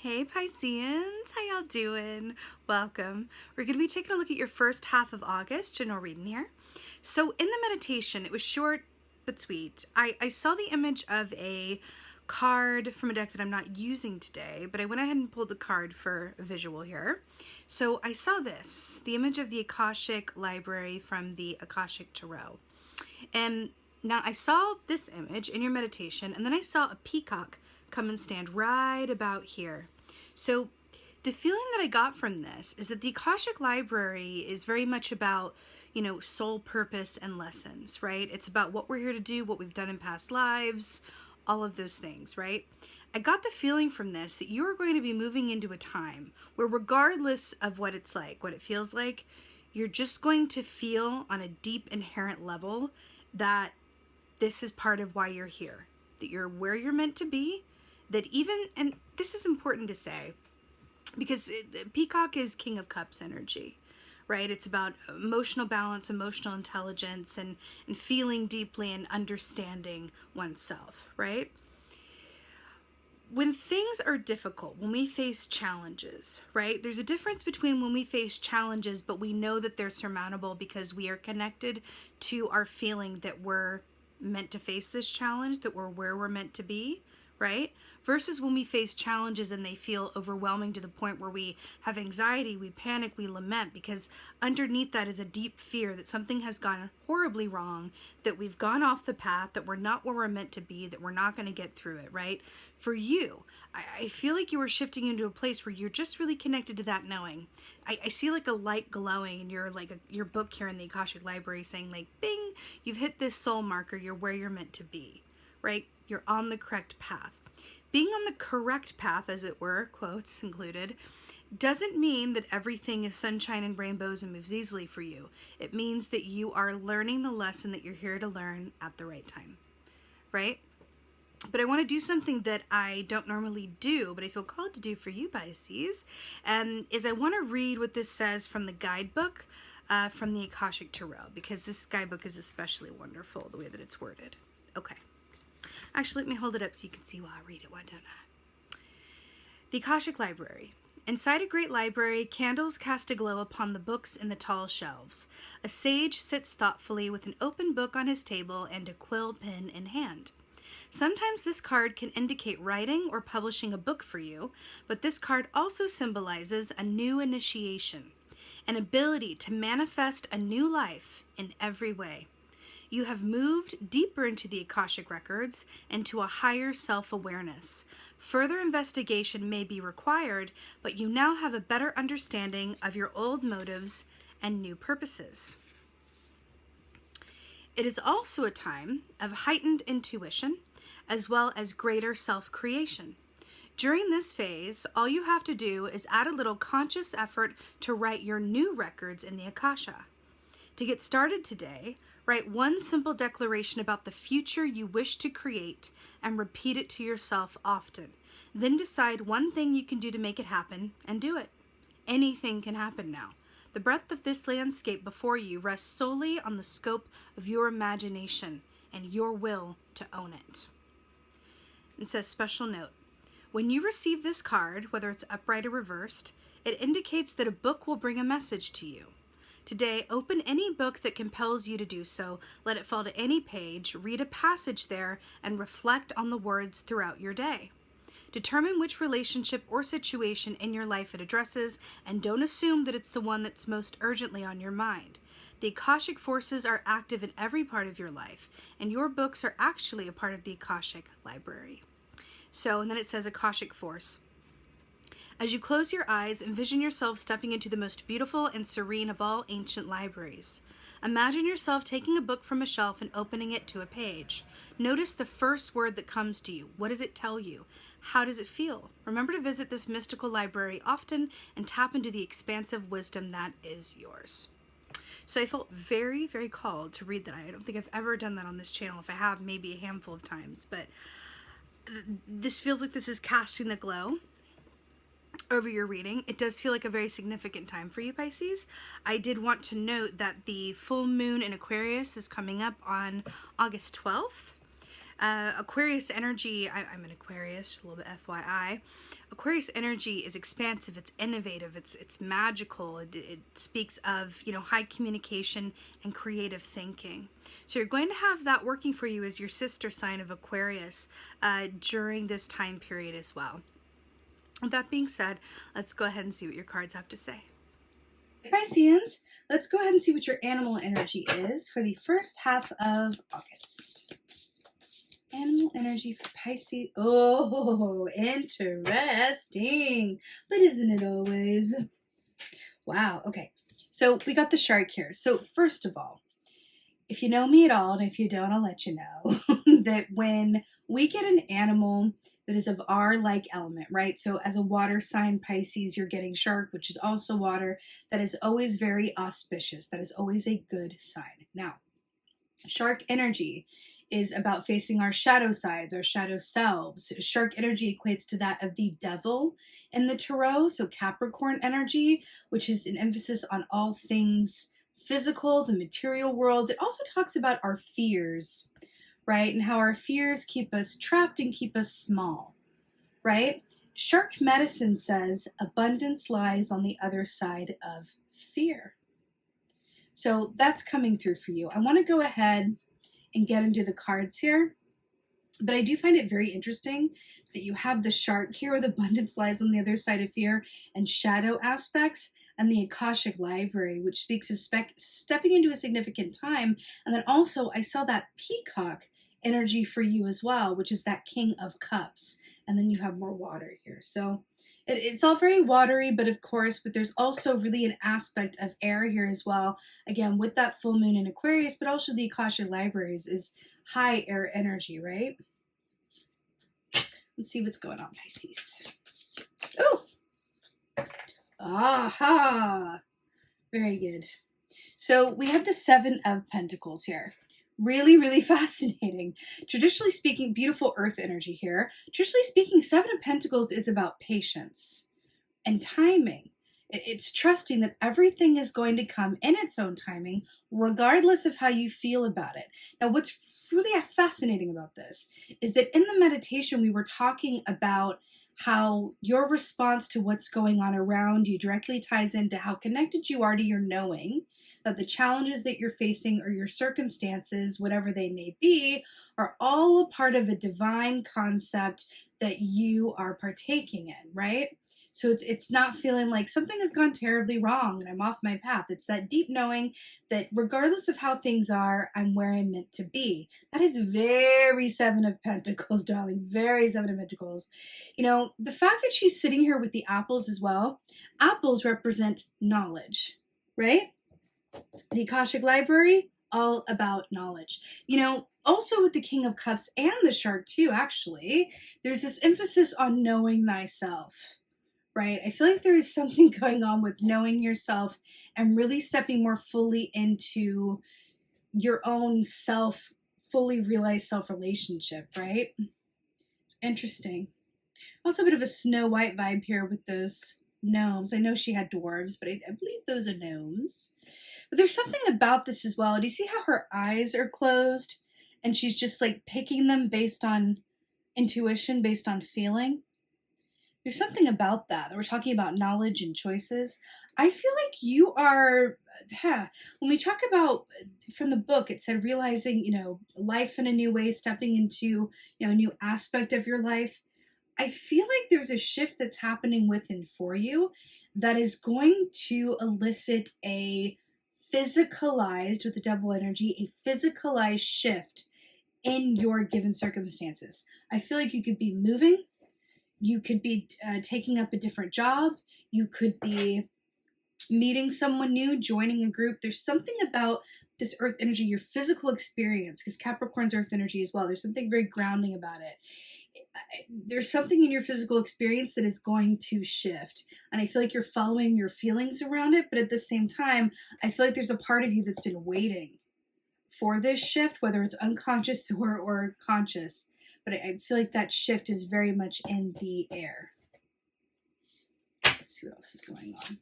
Hey Pisceans, how y'all doing? Welcome. We're going to be taking a look at your first half of August, general reading here. So in the meditation, it was short but sweet. I saw the image of a card from a deck that I'm not using today, but I went ahead and pulled the card for a visual here. So I saw this, the image of the Akashic Library from the Akashic Tarot. And now I saw this image in your meditation, and then I saw a peacock come and stand right about here. So the feeling that I got from this is that the Akashic Library is very much about, soul purpose and lessons, right? It's about what we're here to do, what we've done in past lives, all of those things, right? I got the feeling from this that you are going to be moving into a time where, regardless of what it's like, what it feels like, you're just going to feel on a deep inherent level that this is part of why you're here, that you're where you're meant to be, that even, and this is important to say, because Peacock is King of Cups energy, right? It's about emotional balance, emotional intelligence, and feeling deeply and understanding oneself, right? When things are difficult, when we face challenges, right? There's a difference between when we face challenges, but we know that they're surmountable because we are connected to our feeling that we're meant to face this challenge, that we're where we're meant to be, right? Versus when we face challenges and they feel overwhelming to the point where we have anxiety, we panic, we lament, because underneath that is a deep fear that something has gone horribly wrong, that we've gone off the path, that we're not where we're meant to be, that we're not going to get through it, right? For you, I feel like you were shifting into a place where you're just really connected to that knowing. I see like a light glowing in your book here in the Akashic Library saying like, bing, you've hit this soul marker, you're where you're meant to be, right? You're on the correct path. Being on the correct path, as it were, quotes included, doesn't mean that everything is sunshine and rainbows and moves easily for you. It means that you are learning the lesson that you're here to learn at the right time, right? But I want to do something that I don't normally do, but I feel called to do for you, Pisces, is I want to read what this says from the guidebook from the Akashic Tarot, because this guidebook is especially wonderful, the way that it's worded. Okay. Actually, let me hold it up so you can see while I read it. Why don't I? The Akashic Library. Inside a great library, candles cast a glow upon the books in the tall shelves. A sage sits thoughtfully with an open book on his table and a quill pen in hand. Sometimes this card can indicate writing or publishing a book for you, but this card also symbolizes a new initiation, an ability to manifest a new life in every way. You have moved deeper into the Akashic records and to a higher self-awareness. Further investigation may be required, but you now have a better understanding of your old motives and new purposes. It is also a time of heightened intuition, as well as greater self-creation. During this phase, all you have to do is add a little conscious effort to write your new records in the Akasha. To get started today, write one simple declaration about the future you wish to create and repeat it to yourself often. Then decide one thing you can do to make it happen and do it. Anything can happen now. The breadth of this landscape before you rests solely on the scope of your imagination and your will to own it. It says, special note, when you receive this card, whether it's upright or reversed, it indicates that a book will bring a message to you. Today, open any book that compels you to do so, let it fall to any page, read a passage there, and reflect on the words throughout your day. Determine which relationship or situation in your life it addresses, and don't assume that it's the one that's most urgently on your mind. The Akashic forces are active in every part of your life, and your books are actually a part of the Akashic Library. So, and then it says Akashic Force. As you close your eyes, envision yourself stepping into the most beautiful and serene of all ancient libraries. Imagine yourself taking a book from a shelf and opening it to a page. Notice the first word that comes to you. What does it tell you? How does it feel? Remember to visit this mystical library often and tap into the expansive wisdom that is yours. So I felt very, very called to read that. I don't think I've ever done that on this channel. If I have, maybe a handful of times. But this feels like this is casting the glow over your reading. It does feel like a very significant time for you, Pisces. I did want to note that the full moon in Aquarius is coming up on August 12th. Aquarius energy, I'm an Aquarius, a little bit FYI. Aquarius energy is expansive, it's innovative, it's magical. It speaks of, you know, high communication and creative thinking. So you're going to have that working for you as your sister sign of Aquarius during this time period as well. With that being said, let's go ahead and see what your cards have to say. Pisceans, let's go ahead and see what your animal energy is for the first half of August. Animal energy for Pisces. Oh, interesting. But isn't it always? Wow. Okay. So we got the shark here. So first of all, if you know me at all, and if you don't, I'll let you know that when we get an animal that is of our like element, right? So as a water sign, Pisces, you're getting shark, which is also water. That is always very auspicious. That is always a good sign. Now, shark energy is about facing our shadow sides, our shadow selves. Shark energy equates to that of the devil in the tarot. So Capricorn energy, which is an emphasis on all things physical, the material world. It also talks about our fears, right? And how our fears keep us trapped and keep us small, right? Shark medicine says abundance lies on the other side of fear. So that's coming through for you. I want to go ahead and get into the cards here, but I do find it very interesting that you have the shark here with abundance lies on the other side of fear and shadow aspects, and the Akashic Library, which speaks of stepping into a significant time. And then also I saw that peacock energy for you as well, which is that King of Cups. And then you have more water here. So it's all very watery, but of course, but there's also really an aspect of air here as well. Again, with that full moon in Aquarius, but also the Akashic Libraries is high air energy, right? Let's see what's going on, Pisces. Oh! Aha! Very good. So we have the Seven of Pentacles here. Really, really fascinating. Traditionally speaking, beautiful earth energy here. Traditionally speaking, Seven of Pentacles is about patience and timing. It's trusting that everything is going to come in its own timing, regardless of how you feel about it. Now, what's really fascinating about this is that in the meditation, we were talking about how your response to what's going on around you directly ties into how connected you are to your knowing, that the challenges that you're facing or your circumstances, whatever they may be, are all a part of a divine concept that you are partaking in, right? So it's not feeling like something has gone terribly wrong and I'm off my path. It's that deep knowing that regardless of how things are, I'm where I'm meant to be. That is very Seven of Pentacles, darling. Very Seven of Pentacles. You know, the fact that she's sitting here with the apples as well, apples represent knowledge, right? The Akashic Library, all about knowledge. You know, also with the King of Cups and the Shark too, actually, there's this emphasis on knowing thyself. Right? I feel like there is something going on with knowing yourself and really stepping more fully into your own self, fully realized self relationship, right? It's interesting. Also a bit of a Snow White vibe here with those gnomes. I know she had dwarves, but I believe those are gnomes. But there's something about this as well. Do you see how her eyes are closed and she's just like picking them based on intuition, based on feeling? There's something about that. We're talking about knowledge and choices. I feel like you are, when we talk about, from the book, it said realizing, you know, life in a new way, stepping into, you know, a new aspect of your life. I feel like there's a shift that's happening within for you that is going to elicit a physicalized, with the devil energy, a physicalized shift in your given circumstances. I feel like you could be moving. You could be taking up a different job. You could be meeting someone new, joining a group. There's something about this earth energy, your physical experience, because Capricorn's earth energy as well. There's something very grounding about it. There's something in your physical experience that is going to shift. And I feel like you're following your feelings around it. But at the same time, I feel like there's a part of you that's been waiting for this shift, whether it's unconscious or conscious. But I feel like that shift is very much in the air. Let's see what else is going on.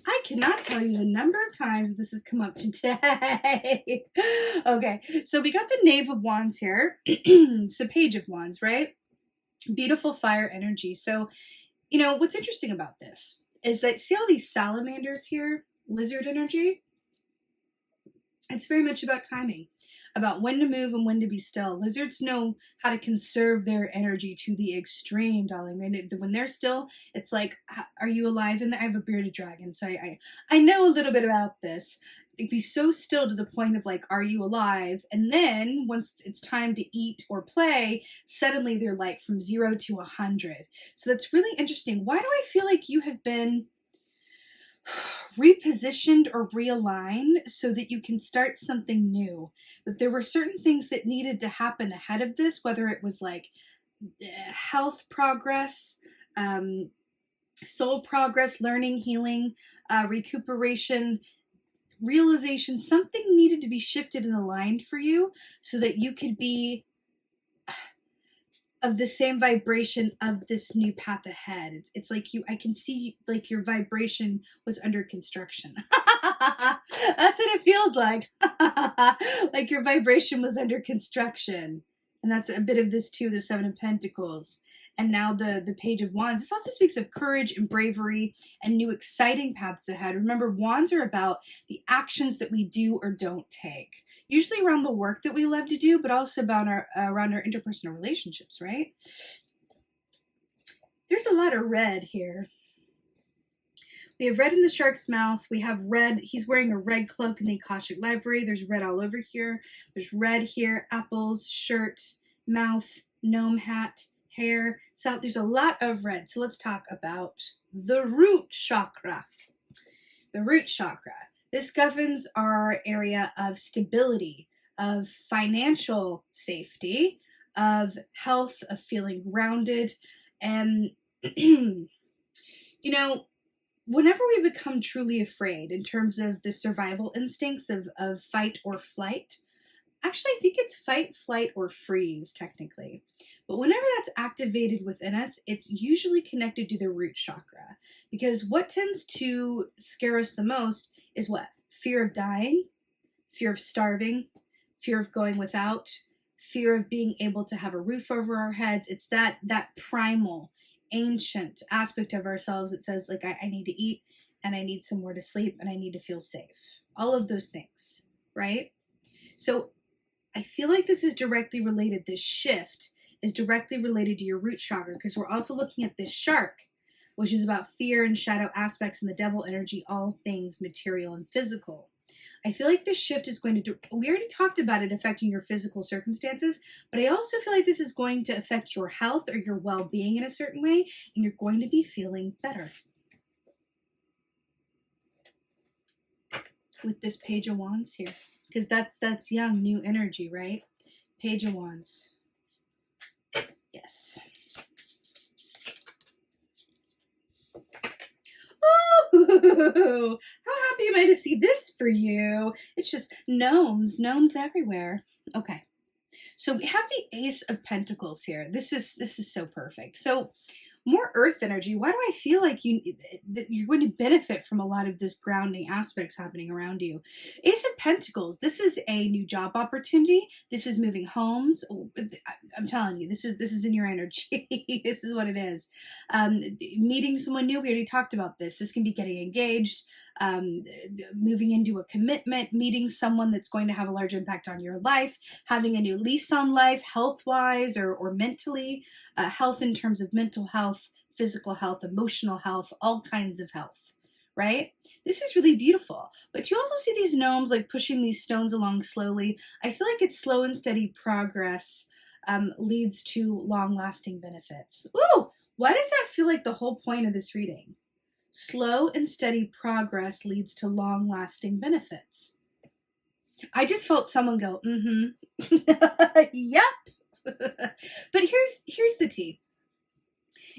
I cannot tell you the number of times this has come up today. Okay, so we got the Knave of Wands here. It's the Page of Wands, right? Beautiful fire energy. So, you know, what's interesting about this is that, see all these salamanders here? Lizard energy? It's very much about timing, about when to move and when to be still. Lizards know how to conserve their energy to the extreme, darling. When they're still, it's like, are you alive? And I have a bearded dragon, so I know a little bit about this. They'd be so still to the point of like, are you alive? And then once it's time to eat or play, suddenly they're like from 0 to 100. So that's really interesting. Why do I feel like you have been repositioned or realigned so that you can start something new? But there were certain things that needed to happen ahead of this, whether it was like health progress, soul progress, learning, healing, recuperation, realization. Something needed to be shifted and aligned for you so that you could be of the same vibration of this new path ahead. It's like I can see like your vibration was under construction. That's what it feels like. Like your vibration was under construction. And that's a bit of this too, the Seven of Pentacles. And now the Page of Wands. This also speaks of courage and bravery and new exciting paths ahead. Remember, wands are about the actions that we do or don't take. Usually around the work that we love to do, but also about around our interpersonal relationships, right? There's a lot of red here. We have red in the shark's mouth. We have red. He's wearing a red cloak in the Akashic Library. There's red all over here. There's red here, apples, shirt, mouth, gnome hat, hair. So there's a lot of red. So let's talk about the root chakra. The root chakra. This governs our area of stability, of financial safety, of health, of feeling grounded. And, you know, whenever we become truly afraid in terms of the survival instincts of fight or flight, actually, I think it's fight, flight, or freeze, technically. But whenever that's activated within us, it's usually connected to the root chakra. Because what tends to scare us the most is what? Fear of dying, fear of starving, fear of going without, fear of being able to have a roof over our heads. It's that primal, ancient aspect of ourselves that says, like, I need to eat, and I need somewhere to sleep, and I need to feel safe. All of those things, right? So I feel like this is directly related. This shift is directly related to your root chakra, because we're also looking at this shark, which is about fear and shadow aspects and the devil energy, all things material and physical. I feel like this shift is going to, we already talked about it affecting your physical circumstances, but I also feel like this is going to affect your health or your well-being in a certain way, and you're going to be feeling better. With this Page of Wands here, because that's young, new energy, right? Page of Wands. Yes. Oh, how happy am I to see this for you? It's just gnomes everywhere. Okay. So we have the Ace of Pentacles here. This is so perfect. So more earth energy. Why do I feel like you're going to benefit from a lot of this grounding aspects happening around you? Ace of Pentacles. This is a new job opportunity. This is moving homes. I'm telling you, this is in your energy. This is what it is. Meeting someone new. We already talked about this. This can be getting engaged, moving into a commitment, meeting someone that's going to have a large impact on your life, having a new lease on life, health-wise or mentally, health in terms of mental health, physical health, emotional health, all kinds of health, right? This is really beautiful. But you also see these gnomes like pushing these stones along slowly. I feel like it's slow and steady progress leads to long-lasting benefits. Ooh, why does that feel like the whole point of this reading? Slow and steady progress leads to long-lasting benefits. I just felt someone go, yep. But here's the tea.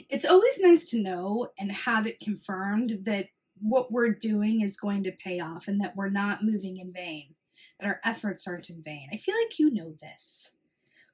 It's always nice to know and have it confirmed that what we're doing is going to pay off and that we're not moving in vain, that our efforts aren't in vain. I feel like you know this.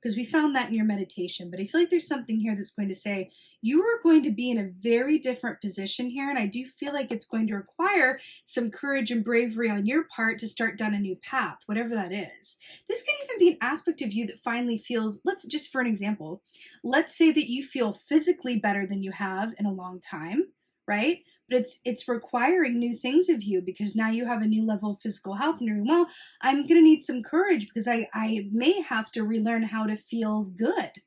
because we found that in your meditation. But I feel like there's something here that's going to say you are going to be in a very different position here. And I do feel like it's going to require some courage and bravery on your part to start down a new path, whatever that is. This could even be an aspect of you that finally feels, let's just for an example, let's say that you feel physically better than you have in a long time, right? But it's requiring new things of you because now you have a new level of physical health and you're like, well, I'm going to need some courage because I may have to relearn how to feel good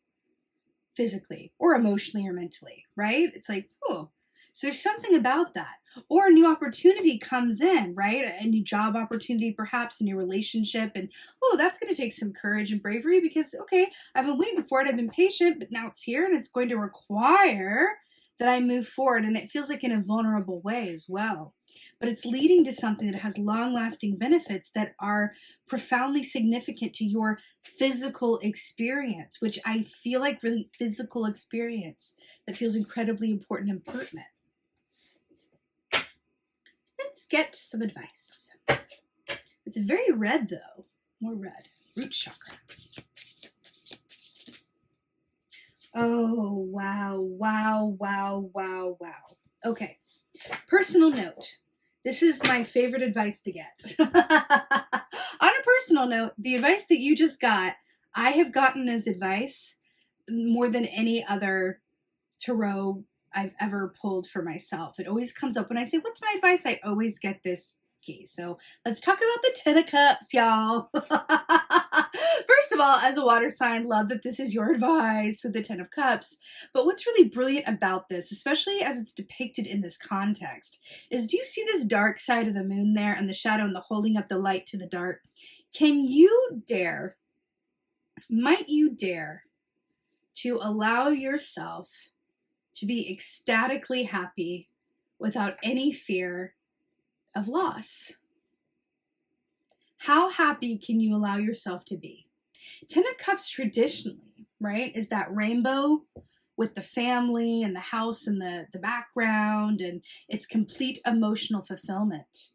physically or emotionally or mentally, right? It's like, oh, so there's something about that. Or a new opportunity comes in, right? A new job opportunity, perhaps a new relationship. And, oh, that's going to take some courage and bravery because, okay, I've been waiting for it. I've been patient, but now it's here and it's going to require that I move forward. And it feels like in a vulnerable way as well. But it's leading to something that has long-lasting benefits that are profoundly significant to your physical experience, which I feel like really physical experience that feels incredibly important and pertinent. Let's get some advice. It's very red though, more red. Root chakra. Oh, wow, wow, wow, wow, wow. Okay, personal note. This is my favorite advice to get. On a personal note, the advice that you just got, I have gotten as advice more than any other tarot I've ever pulled for myself. It always comes up when I say, what's my advice? I always get this key. So let's talk about the Ten of Cups, y'all. First of all, as a water sign, love that this is your advice with the Ten of Cups. But what's really brilliant about this, especially as it's depicted in this context, is do you see this dark side of the moon there and the shadow and the holding up the light to the dark? Can you dare, might you dare to allow yourself to be ecstatically happy without any fear of loss? How happy can you allow yourself to be? Ten of Cups traditionally, right, is that rainbow with the family and the house in the background, and it's complete emotional fulfillment.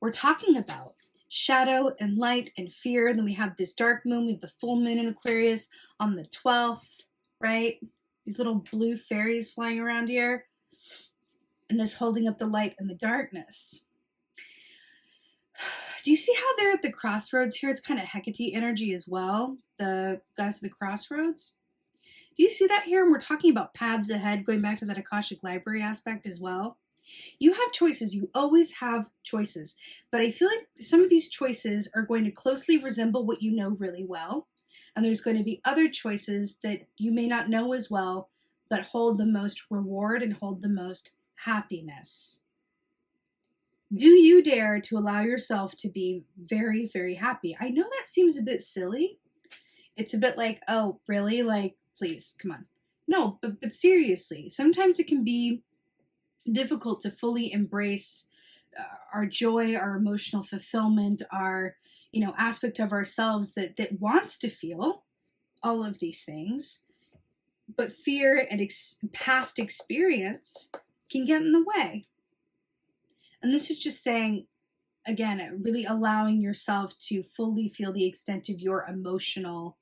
We're talking about shadow and light and fear. Then we have this dark moon. We have the full moon in Aquarius on the 12th, right? These little blue fairies flying around here. And this holding up the light and the darkness. Do you see how they're at the crossroads here? It's kind of Hecate energy as well, the goddess of the crossroads. Do you see that here? And we're talking about paths ahead, going back to that Akashic Library aspect as well. You have choices. You always have choices. But I feel like some of these choices are going to closely resemble what you know really well. And there's going to be other choices that you may not know as well, but hold the most reward and hold the most happiness. Do you dare to allow yourself to be very, very happy? I know that seems a bit silly. It's a bit like, oh, really? Like, please, come on. No, but seriously, sometimes it can be difficult to fully embrace our joy, our emotional fulfillment, our, aspect of ourselves that wants to feel all of these things. But fear and past experience can get in the way. And this is just saying, again, really allowing yourself to fully feel the extent of your emotional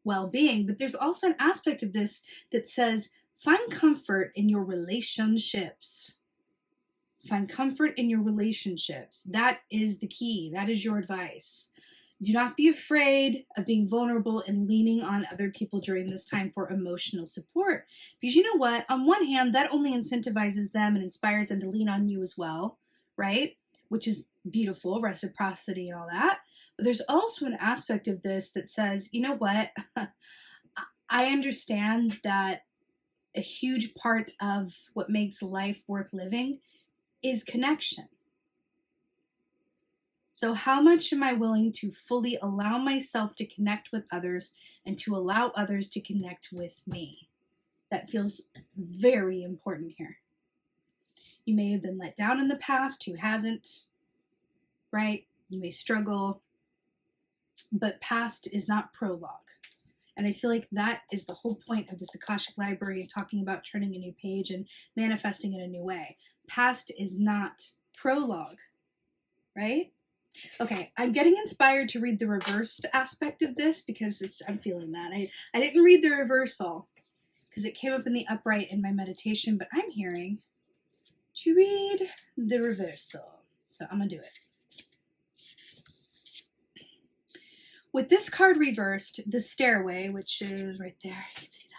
well-being. But there's also an aspect of this that says, find comfort in your relationships. Find comfort in your relationships. That is the key. That is your advice. Do not be afraid of being vulnerable and leaning on other people during this time for emotional support. Because you know what? On one hand, that only incentivizes them and inspires them to lean on you as well, right? Which is beautiful, reciprocity and all that. But there's also an aspect of this that says, you know what? I understand that a huge part of what makes life worth living is connection. So how much am I willing to fully allow myself to connect with others and to allow others to connect with me? That feels very important here. You may have been let down in the past, who hasn't, right? You may struggle, but past is not prologue. And I feel like that is the whole point of this Akashic Library and talking about turning a new page and manifesting in a new way. Past is not prologue, right? Okay, I'm getting inspired to read the reversed aspect of this because I'm feeling that. I didn't read the reversal because it came up in the upright in my meditation, but I'm hearing to read the reversal. So I'm going to do it. With this card reversed, the stairway, which is right there, you can see that.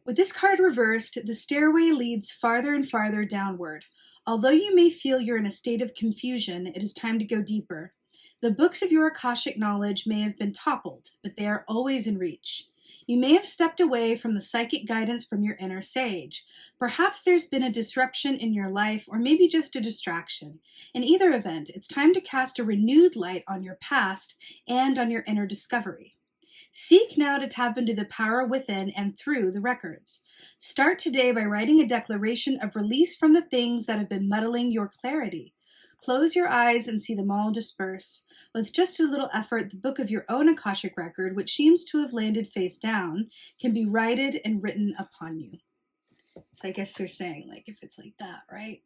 With this card reversed, the stairway leads farther and farther downward. Although you may feel you're in a state of confusion, it is time to go deeper. The books of your Akashic knowledge may have been toppled, but they are always in reach. You may have stepped away from the psychic guidance from your inner sage. Perhaps there's been a disruption in your life, or maybe just a distraction. In either event, it's time to cast a renewed light on your past and on your inner discovery. Seek now to tap into the power within and through the records. Start today by writing a declaration of release from the things that have been muddling your clarity. Close your eyes and see them all disperse. With just a little effort, the book of your own Akashic record, which seems to have landed face down, can be righted and written upon you. So I guess they're saying, like, if it's like that, right?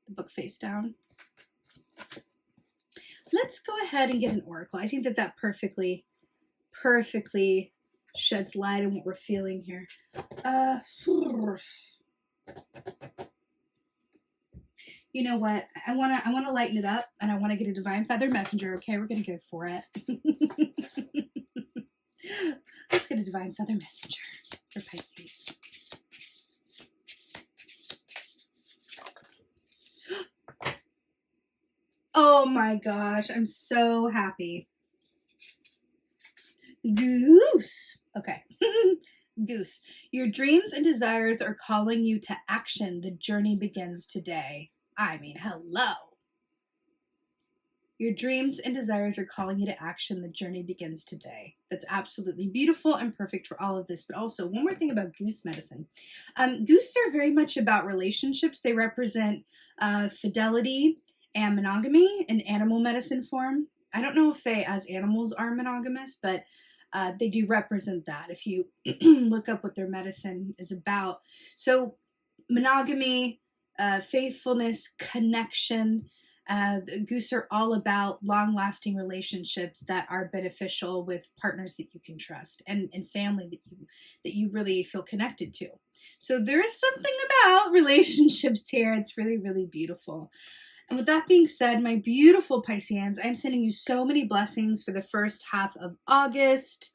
The book face down. Let's go ahead and get an oracle. I think that perfectly sheds light on what we're feeling here. You know what? I wanna lighten it up, and I want to get a divine feather messenger. Okay, we're gonna go for it. Let's get a divine feather messenger for Pisces. Oh my gosh, I'm so happy. Goose. Okay. Goose. Your dreams and desires are calling you to action. The journey begins today. I mean, hello. Your dreams and desires are calling you to action. The journey begins today. That's absolutely beautiful and perfect for all of this. But also, one more thing about goose medicine. Goose are very much about relationships. They represent fidelity and monogamy in animal medicine form. I don't know if they, as animals, are monogamous, but they do represent that if you look up what their medicine is about. So monogamy, faithfulness, connection. Goose are all about long-lasting relationships that are beneficial with partners that you can trust and family that you really feel connected to. So there's something about relationships here. It's really, really beautiful. And with that being said, my beautiful Pisceans, I'm sending you so many blessings for the first half of August.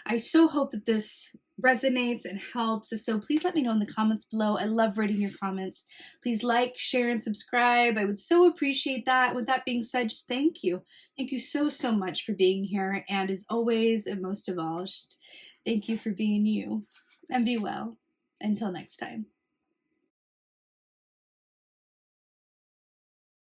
I so hope that this resonates and helps. If so, please let me know in the comments below. I love reading your comments. Please like, share, and subscribe. I would so appreciate that. With that being said, just thank you. Thank you so, so much for being here. And as always, and most of all, just thank you for being you. And be well. Until next time.